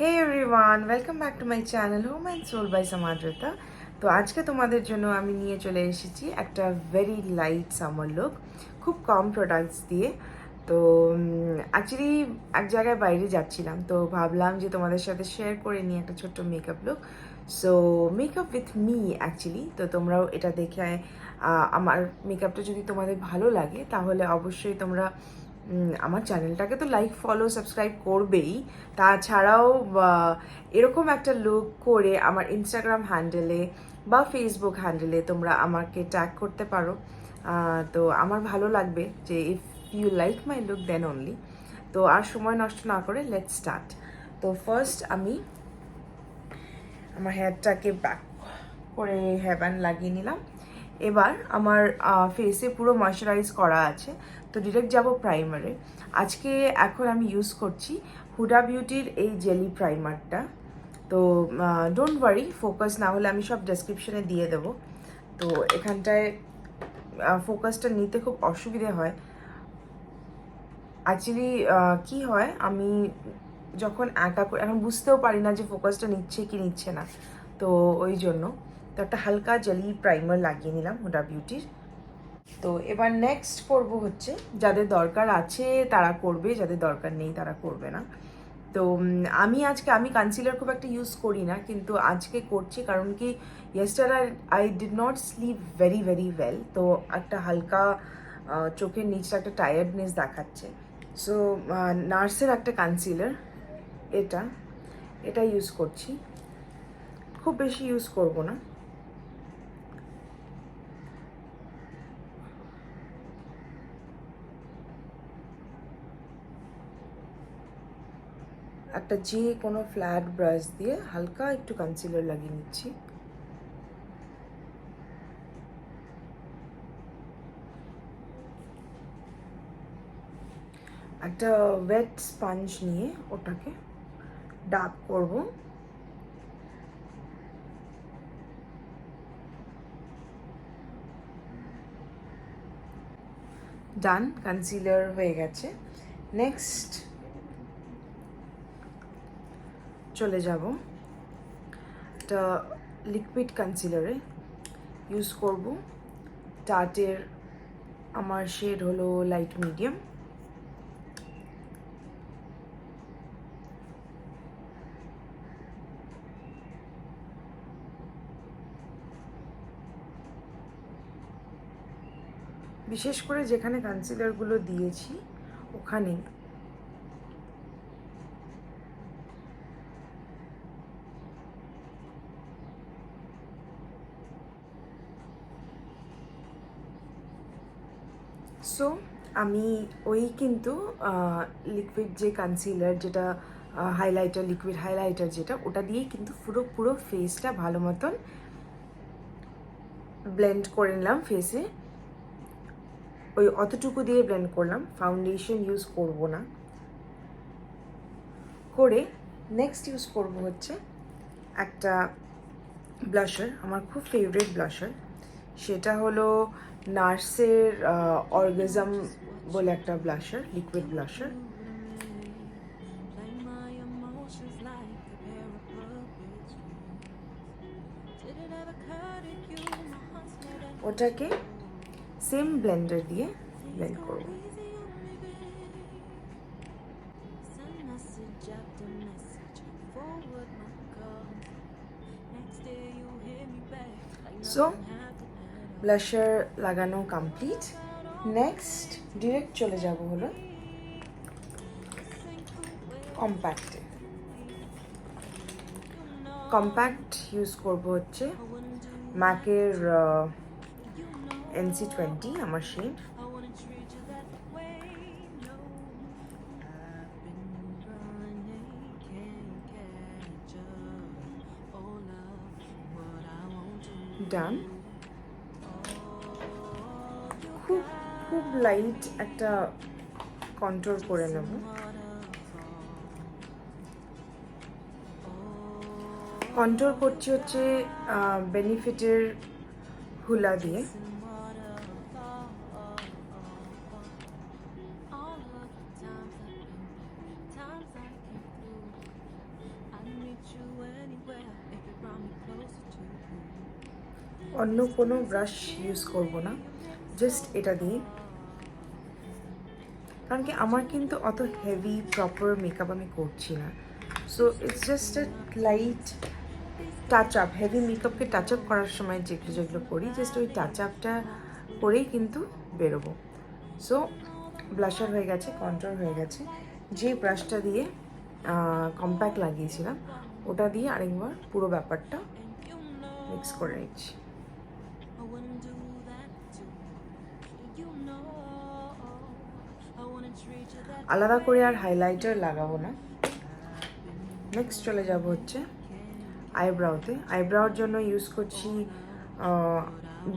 Hey everyone, welcome back to my channel Home and Soul by Samadrita. তো আজকে তোমাদের জন্য আমি নিয়ে চলে এসেছি একটা ভেরি লাইট সামার লুক, খুব কম প্রোডাক্টস দিয়ে। তো অ্যাকচুয়ালি এক জায়গায় বাইরে যাচ্ছিলাম, তো ভাবলাম যে তোমাদের সাথে শেয়ার করে নিই একটা ছোট্ট makeup look. So makeup with me actually. তো তোমরাও এটা দেখে আমার মেকআপটা যদি তোমাদের ভালো লাগে তাহলে অবশ্যই তোমরা আমার চ্যানেলটাকে তো লাইক ফলো সাবস্ক্রাইব করবেই, তাছাড়াও এরকম একটা লুক করে আমার ইনস্টাগ্রাম হ্যান্ডেলে বা ফেসবুক হ্যান্ডেলে তোমরা আমাকে ট্যাগ করতে পারো। তো আমার ভালো লাগবে যে if you like my look then only. তো আর সময় নষ্ট না করে লেটস স্টার্ট। তো ফার্স্ট আমি আমার হেয়ারটাকে ব্যাক করে হেয়ার ব্যান্ড লাগিয়ে নিলাম। এবার আমার ফেসে পুরো ময়শ্চারাইজ করা আছে, তো ডিরেক্ট যাব প্রাইমারে। এখন আমি ইউজ করছি হুডা বিউটির এই জেলি প্রাইমারটা। তো ডোন্ট ওয়ারি, ফোকাস না হলে আমি সব ডেসক্রিপশনে দিয়ে দেবো। তো এখানটায় ফোকাসটা নিতে খুব অসুবিধে হয়। অ্যাকচুয়ালি কি হয়, আমি যখন এখন বুঝতেও পারি না যে ফোকাসটা নিচ্ছে কি নিচ্ছে না, তো ওই জন্য তো একটা হালকা জেলি প্রাইমার লাগিয়ে নিলাম হুডা বিউটির। তো এবার নেক্সট করব হচ্ছে, যাদের দরকার আছে তারা করবে, যাদের দরকার নেই তারা করবে না। তো আমি কনসিলার খুব একটা ইউজ করি না, কিন্তু আজকে করছি কারণ কি yesterday I did not slip very very well. তো একটা হালকা চোখের নিচটা একটা টায়ার্ডনেস দেখাচ্ছে। সো নার্সের একটা কনসিলার, এটা এটা ইউজ করছি, খুব বেশি ইউজ করব না। একটা যে কোনো ফ্ল্যাট ব্রাশ দিয়ে হালকা একটু কনসিলার লাগিয়ে নিচ্ছি। একটা ওয়েট স্পঞ্জ নিয়ে ওটাকে ডাব করব। ডান, কনসিলার হয়ে গেছে। নেক্সট চলে যাব একটা লিকুইড কনসিলারে, ইউজ করব টার্টের, আমার শেড হলো লাইট মিডিয়াম। বিশেষ করে যেখানে কনসিলারগুলো দিয়েছি ওখানে সো আমি ওই কিন্তু লিকুইড যে কনসিলার, যেটা হাইলাইটার, লিকুইড হাইলাইটার যেটা, ওটা দিয়েই কিন্তু পুরো পুরো ফেসটা ভালো মতন ব্লেন্ড করে নিলাম ফেসে। ওই অতটুকু দিয়ে ব্লেন্ড করলাম, ফাউন্ডেশন ইউজ করব না। করে নেক্সট ইউজ করব হচ্ছে একটা ব্লাশার, আমার খুব ফেভারিট ব্লাশার, সেটা হলো নার্সের অর্গাজম বলে একটা ব্লাশার, লিকুইড ব্লাশার। ওটাকে সেম ব্লেন্ডার দিয়ে ব্লেন্ড করব। সো ব্লাশার লাগানো কমপ্লিট। নেক্সট ডিরেক্ট চলে যাব হলো কম্প্যাক্টে। কম্প্যাক্ট ইউজ করব হচ্ছে ম্যাকের NC20, আমার শেড। ডান। খুব খুব লাইট একটা কন্ট্রোল করে নেব। কন্ট্রোল করছি হচ্ছে বেনিফিটের হুলা দিয়ে। অন্য কোনো ব্রাশ ইউজ করব না, জাস্ট এটা দিয়ে। কারণ কি আমার কিন্তু অত হেভি প্রপার মেকআপ আমি করছি না, so it's just a light touch up. Heavy মেকআপকে টাচ আপ করার সময় যেগুলো যেগুলো করি, জাস্ট ওই টাচ আপটা করেই কিন্তু বেরোবো। সো ব্লাশার হয়ে গেছে, কন্ট্রোল হয়ে গেছে। যে ব্রাশটা দিয়ে কম্প্যাক্ট লাগিয়েছিলাম ওটা দিয়ে আরেকবার পুরো ব্যাপারটা মিক্স করে নিচ্ছি। আলাদা করে আর হাইলাইটার লাগাবো না। নেক্সট চলে যাব হচ্ছে আইব্রাউতে। আইব্রাউর জন্য ইউজ করছি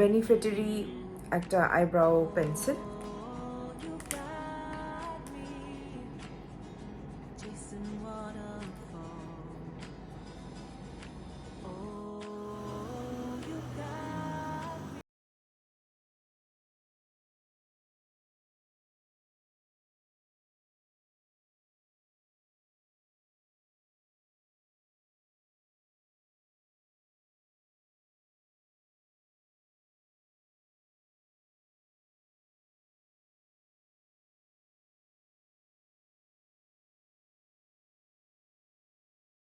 বেনিফিটারি একটা আইব্রাউ পেন্সিল।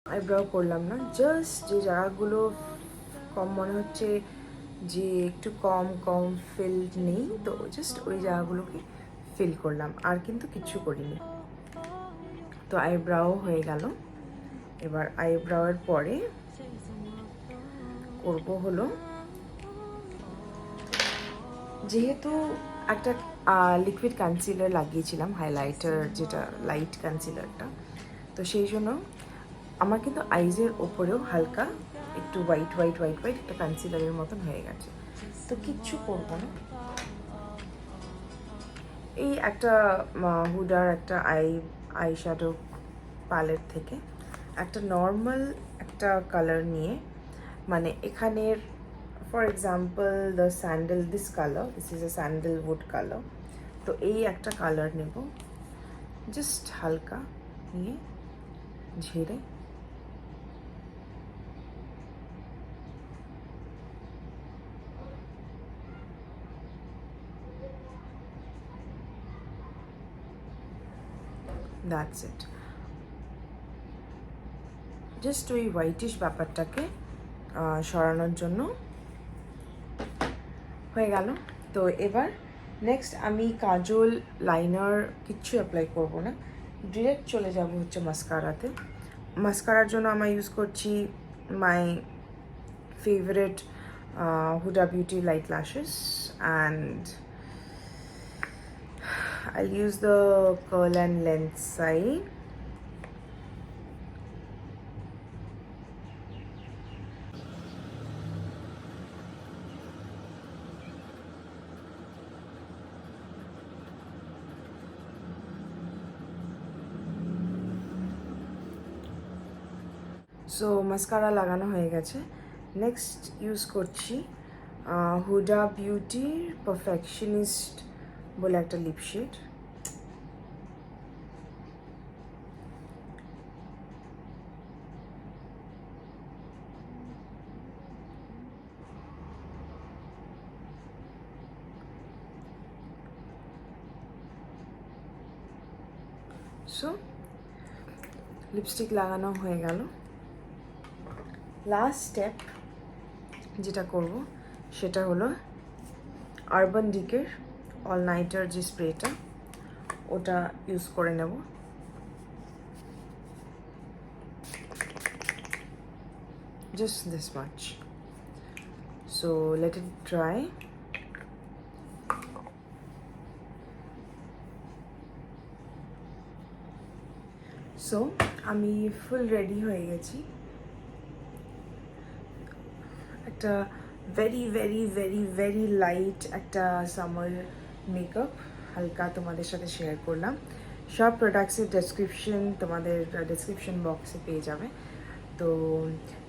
আইব্রাউ করলাম না, জাস্ট যে জায়গাগুলো কম মনে হচ্ছে যে একটু কম কম ফিল নেই, তো জাস্ট ওই জায়গাগুলোকে ফিল করলাম, আর কিন্তু কিচ্ছু করিনি। তো আইব্রাউ হয়ে গেল। এবার আইব্রাউয়ের পরে করব হলো, যেহেতু একটা লিকুইড কনসিলার লাগিয়েছিলাম, হাইলাইটার যেটা লাইট কনসিলারটা, তো সেই জন্য আমার কিন্তু আইজের ওপরেও হালকা একটু হোয়াইট হোয়াইট হোয়াইট হোয়াইট একটা কনসিলারের মতন হয়ে গেছে। তো কিচ্ছু করবো না, এই একটা হুডার একটা আই শ্যাডো প্যালেট থেকে একটা নর্মাল একটা কালার নিয়ে, মানে এখানের for example the sandal, this colour, this is a sandalwood colour, তো এই একটা কালার নেব, জাস্ট হালকা নিয়ে ঝেড়ে দ্যাটস ইট। জাস্ট ওই হোয়াইটিশ ব্যাপারটাকে সরানোর জন্য হয়ে গেল। তো এবার নেক্সট আমি কাজল, লাইনার কিচ্ছু অ্যাপ্লাই করব না, ডিরেক্ট চলে যাব হচ্ছে মাস্কারাতে। মাস্কারার জন্য আমরা ইউজ করছি my favourite Hooda beauty light lashes, and I'll use the curl and length side. So mascara লাগানো হয়ে গেছে। নেক্সট ইউজ করছি হুডা বিউটির পারফেকশনিস্ট বলে একটা লিপ শেড। সো লিপস্টিক লাগানো হয়ে গেল। লাস্ট স্টেপ যেটা করব সেটা হলো আরবান ডিকের অল নাইটার যে স্প্রেটা, ওটা ইউজ করে নেব। Just this much. So let it dry. So আমি ফুল রেডি হয়ে গেছি। একটা very very very very light একটা সামার মেকআপ হালকা তোমাদের সাথে শেয়ার করলাম। সব প্রোডাক্টসের ডেসক্রিপশন তোমাদের ডেসক্রিপশন বক্সে পেয়ে যাবে। তো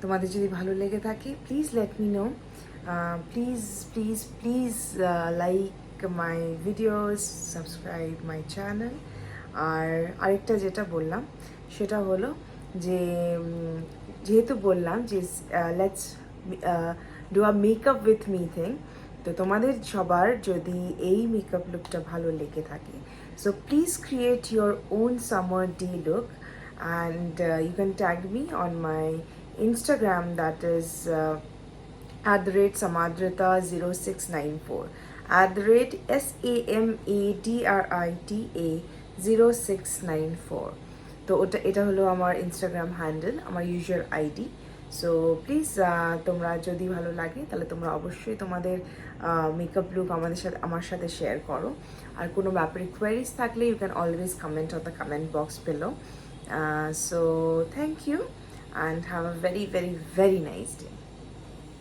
তোমাদের যদি ভালো লেগে থাকে please let me know, please please please like my videos, subscribe my channel. আর আরেকটা যেটা বললাম সেটা হলো যে যেহেতু বললাম যে let's do a makeup with me thing. তো তোমাদের সবার যদি এই মেকআপ লুকটা ভালো লেগে থাকে, so please create your own summer day look and you can tag me on my Instagram, that is @samadrita0694, @SAMADRITA 0694। তো এটা হলো আমার ইনস্টাগ্রাম হ্যান্ডেল, আমার ইউজুয়াল আইডি। সো প্লিজ তোমরা যদি ভালো লাগে তাহলে তোমরা অবশ্যই তোমাদের মেকআপ লুক আমার সাথে শেয়ার করো। আর কোনো ব্যাপারে কোয়ারিজ থাকলে you can always comment on the comment box below. So thank you and have a very, very, very nice day.